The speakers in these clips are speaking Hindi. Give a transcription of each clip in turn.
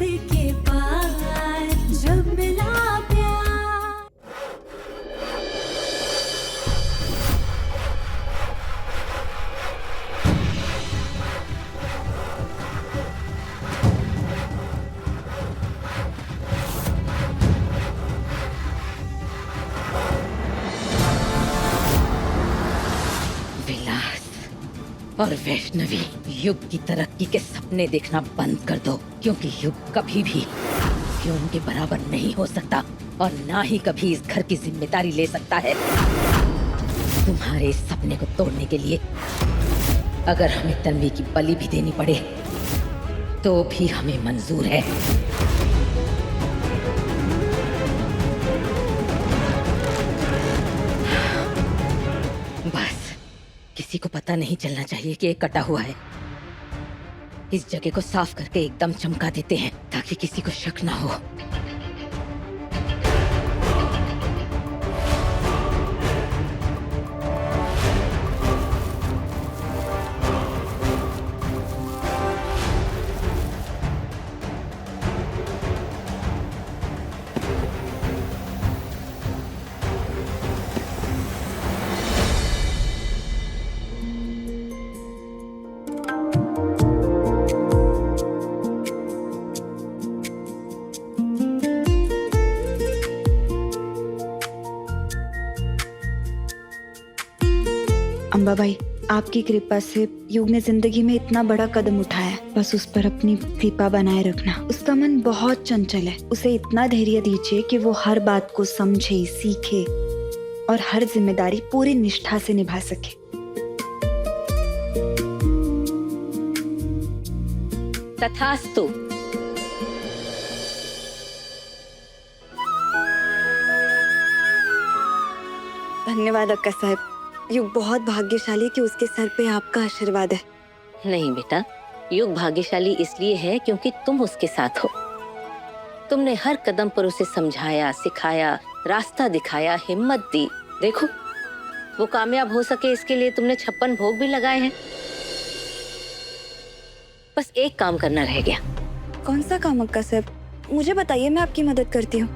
उसके बाद जब मिला प्यार। विलास और वैष्णवी, युग की तरक्की के सपने देखना बंद कर दो, क्योंकि युग कभी भी क्यों के बराबर नहीं हो सकता और ना ही कभी इस घर की जिम्मेदारी ले सकता है। तुम्हारे इस सपने को तोड़ने के लिए अगर हमें तन्वी की बलि भी देनी पड़े तो भी हमें मंजूर है। बस किसी को पता नहीं चलना चाहिए कि ये कटा हुआ है। इस जगह को साफ करके एकदम चमका देते हैं ताकि किसी को शक ना हो। अंबाबाई, आपकी कृपा से युग ने जिंदगी में इतना बड़ा कदम उठाया है। बस उस पर अपनी कृपा बनाए रखना। उसका मन बहुत चंचल है, उसे इतना धैर्य दीजिए कि वो हर बात को समझे, सीखे और हर जिम्मेदारी पूरी निष्ठा से निभा सके। तथास्तु। धन्यवाद अक्का साहब। युग बहुत भाग्यशाली कि उसके सर पे आपका आशीर्वाद है। नहीं बेटा, युग भाग्यशाली इसलिए है क्योंकि तुम उसके साथ हो। तुमने हर कदम पर उसे समझाया, सिखाया, रास्ता दिखाया, हिम्मत दी। देखो, वो कामयाब हो सके इसके लिए तुमने 56 भोग भी लगाए हैं। बस एक काम करना रह गया। कौन सा काम अक्का साहब? मुझे बताइए, मैं आपकी मदद करती हूँ।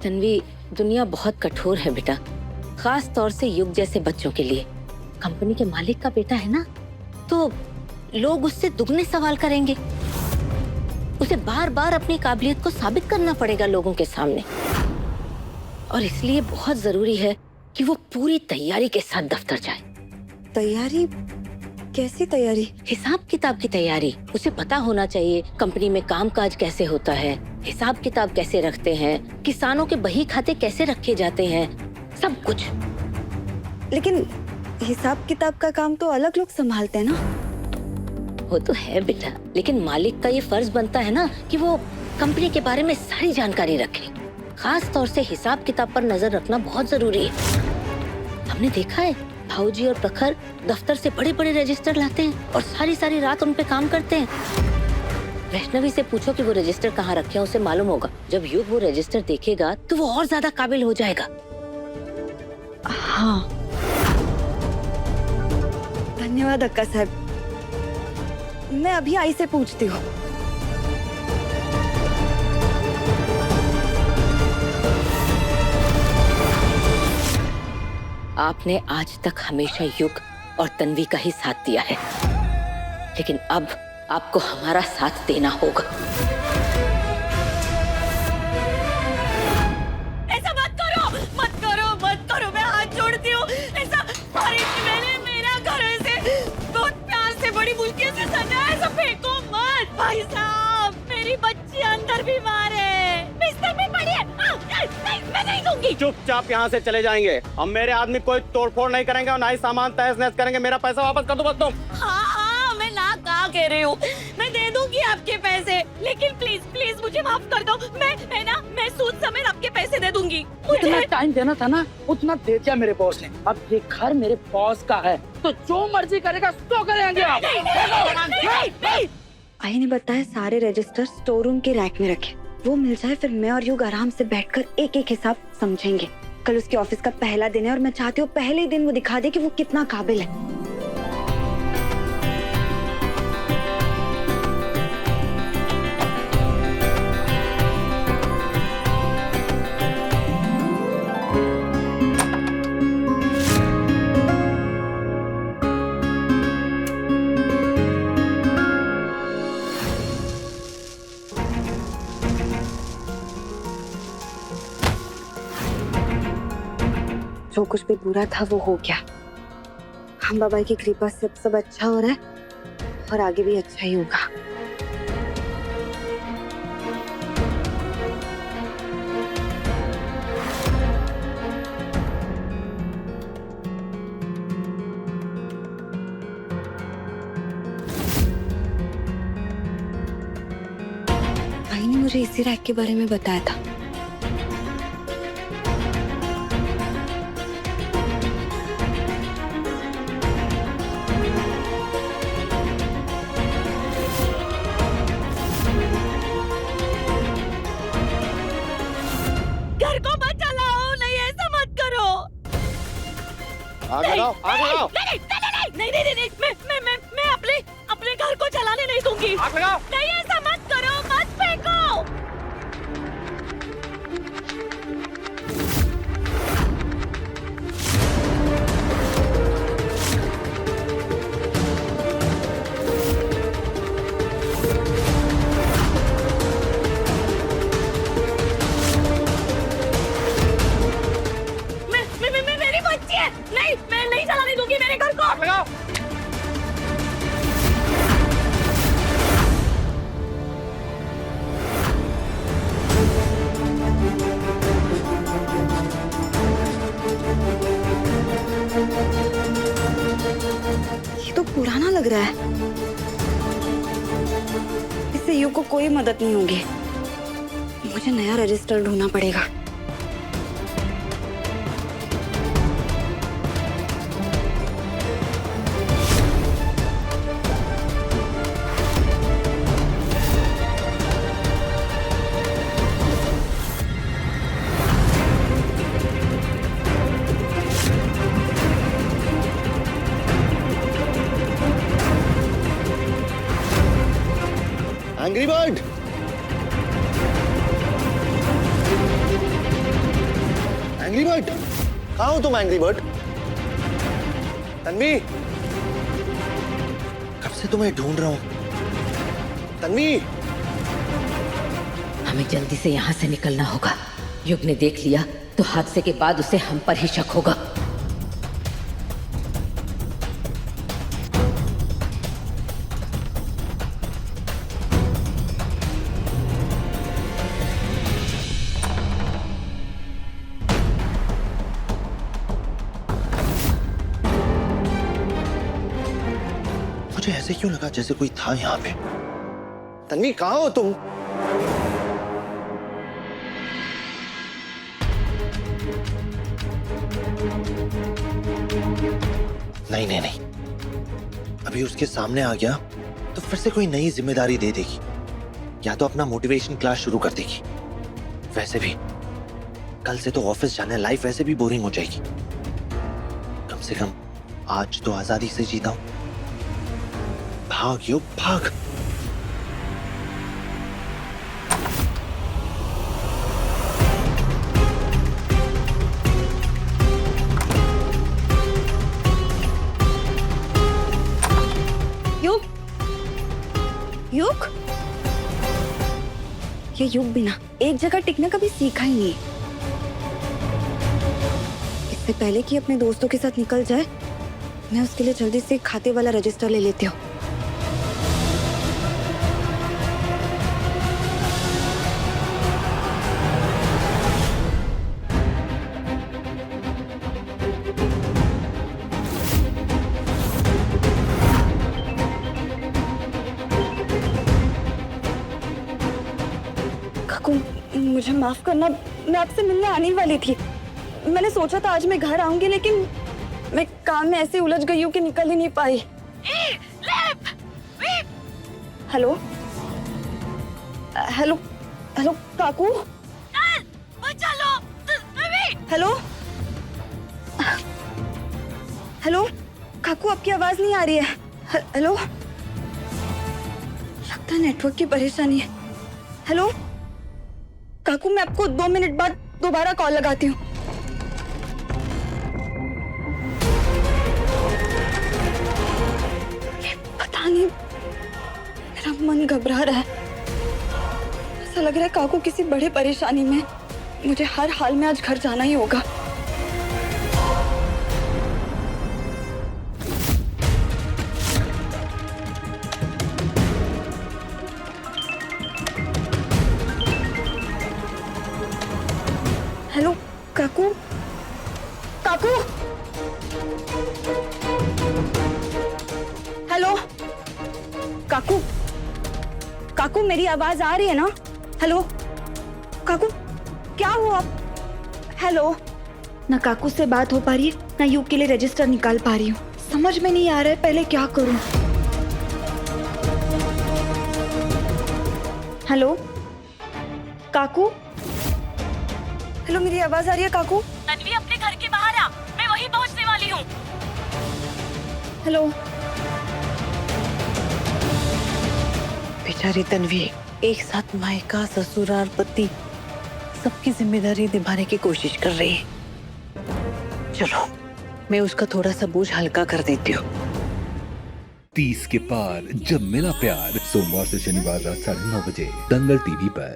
तन्वी, दुनिया बहुत कठोर है बेटा, खास तौर से युग जैसे बच्चों के लिए। कंपनी के मालिक का बेटा है ना, तो लोग उससे दुगने सवाल करेंगे। उसे बार बार अपनी काबिलियत को साबित करना पड़ेगा लोगों के सामने, और इसलिए बहुत जरूरी है कि वो पूरी तैयारी के साथ दफ्तर जाए। तैयारी? कैसी तैयारी? हिसाब किताब की तैयारी। उसे पता होना चाहिए कंपनी में कामकाज कैसे होता है, हिसाब किताब कैसे रखते हैं, किसानों के बही खाते कैसे रखे जाते हैं, सब कुछ। लेकिन हिसाब किताब का काम तो अलग लोग संभालते हैं ना। वो तो है बेटा, लेकिन मालिक का ये फर्ज बनता है ना कि वो कंपनी के बारे में सारी जानकारी रखे। खास तौर से हिसाब किताब पर नजर रखना बहुत जरूरी है। हमने देखा है, भाऊजी और प्रखर दफ्तर से बड़े बड़े रजिस्टर लाते हैं और सारी सारी रात उन पे काम करते हैं। वैष्णवी से पूछो कि वो रजिस्टर कहाँ रखे हैं, उसे मालूम होगा। जब युग वो रजिस्टर देखेगा तो वो और ज्यादा काबिल हो जाएगा। हाँ, धन्यवाद अक्का साहब। मैं अभी आई से पूछती हूँ। आपने आज तक हमेशा युग और तन्वी का ही साथ दिया है, लेकिन अब आपको हमारा साथ देना होगा। ऐसा मत करो, मत करो, मत करो, मैं हाथ जोड़ती हूँ। ऐसा, अरे मैंने मेरा घर ऐसे बहुत प्यार से, बड़ी मुश्किल से सजा है, ऐसा फेंको मत। भाई साहब, मेरी बच्ची अंदर बीमार है, बिस्तर में पड़ी है। नहीं, मैं नहीं दूंगी। चुपचाप यहाँ से चले जाएंगे। अब मेरे आदमी कोई तोड़फोड़ नहीं करेंगे और ना ही सामान तहस नहस करेंगे। मेरा पैसा वापस कर दो बस तुम। हाँ, मैं ना कहा कह रही हूँ, मैं दे दूंगी आपके पैसे, लेकिन प्लीज प्लीज मुझे माफ कर दो। मैं सूद समेत आपके पैसे दे दूंगी। उतना टाइम देना था ना, उतना दे दिया मेरे बॉस ने। अब ये घर मेरे बॉस का है, तो जो मर्जी करेगा तो करेंगे आप। आई ने बताया सारे रजिस्टर स्टोर रूम के रैक में रखे। वो मिल जाए, फिर मैं और युग आराम से बैठकर एक एक हिसाब समझेंगे। कल उसके ऑफिस का पहला दिन है और मैं चाहती हूँ पहले ही दिन वो दिखा दे कि वो कितना काबिल है। जो कुछ भी बुरा था वो हो गया। हम बाबा की कृपा से सब अच्छा हो रहा है और आगे भी अच्छा ही होगा। भाई ने मुझे इसी रैक के बारे में बताया था। घर को मत चलाओ, नहीं ऐसा मत करो। आग लगाओ, आग लगाओ। नहीं, मैं अपने घर को जलाने नहीं दूंगी। आग लगाओ। नहीं ऐसा मत करो, मत फेंको। मेरी बच्ची है। नहीं, मैं नहीं जलाने दूंगी मेरे घर को। आग लगाओ। ये तो पुराना लग रहा है। इससे यू को कोई मदद नहीं होगी। मुझे नया रजिस्टर ढूंढना पड़ेगा। एंग्री बर्ड, एंग्री बर्ड, कहाँ हो तुम एंग्री बर्ड? तन्वी, कब से तुम्हें ढूंढ रहा हूँ। तन्वी, हमें जल्दी से यहाँ से निकलना होगा। युग ने देख लिया तो हादसे के बाद उसे हम पर ही शक होगा। मुझे ऐसे क्यों लगा जैसे कोई था यहाँ पे। तन्वी, कहाँ हो तुम? नहीं, अभी उसके सामने आ गया तो फिर से कोई नई जिम्मेदारी दे देगी, या तो अपना मोटिवेशन क्लास शुरू कर देगी। वैसे भी कल से तो ऑफिस जाना, लाइफ वैसे भी बोरिंग हो जाएगी। कम से कम आज तो आजादी से जीता हूं। भाग युग, भाग। युग, ये युग बिना एक जगह टिकना कभी सीखा ही नहीं। इससे पहले कि अपने दोस्तों के साथ निकल जाए, मैं उसके लिए जल्दी से खाते वाला रजिस्टर ले लेती हूँ। मुझे माफ करना, मैं आपसे मिलने आने ही वाली थी। मैंने सोचा था आज मैं घर आऊंगी, लेकिन मैं काम में ऐसे उलझ गई हूँ कि निकल ही नहीं पाई। हेलो हेलो हेलो काकू, हेलो हेलो काकू, आपकी आवाज नहीं आ रही है। हेलो, लगता है नेटवर्क की परेशानी है। हेलो काकू, मैं आपको 2 मिनट बाद दोबारा कॉल लगाती हूँ। पता नहीं, मेरा मन घबरा रहा है। ऐसा लग रहा है काकू किसी बड़े परेशानी में। मुझे हर हाल में आज घर जाना ही होगा। काकू काकू हेलो काकू काकू मेरी आवाज आ रही है ना? हेलो काकू क्या हुआ? हेलो ना काकू से बात हो पा रही है ना युग के लिए रजिस्टर निकाल पा रही हूँ। समझ में नहीं आ रहा है पहले क्या करूँ। हेलो काकू हेलो मेरी आवाज आ रही है काकू? तन्वी अपने घर के बाहर आ, मैं वहीं पहुंचने वाली हूँ। हेलो बेचारी तन्वी एक साथ मायका ससुराल पति सबकी जिम्मेदारी निभाने की कोशिश कर रही है। चलो मैं उसका थोड़ा सा बोझ हल्का कर देती हूँ। 30 के पार जब मिला प्यार, सोमवार से शनिवार रात 9:30 बजे दंगल टीवी पर।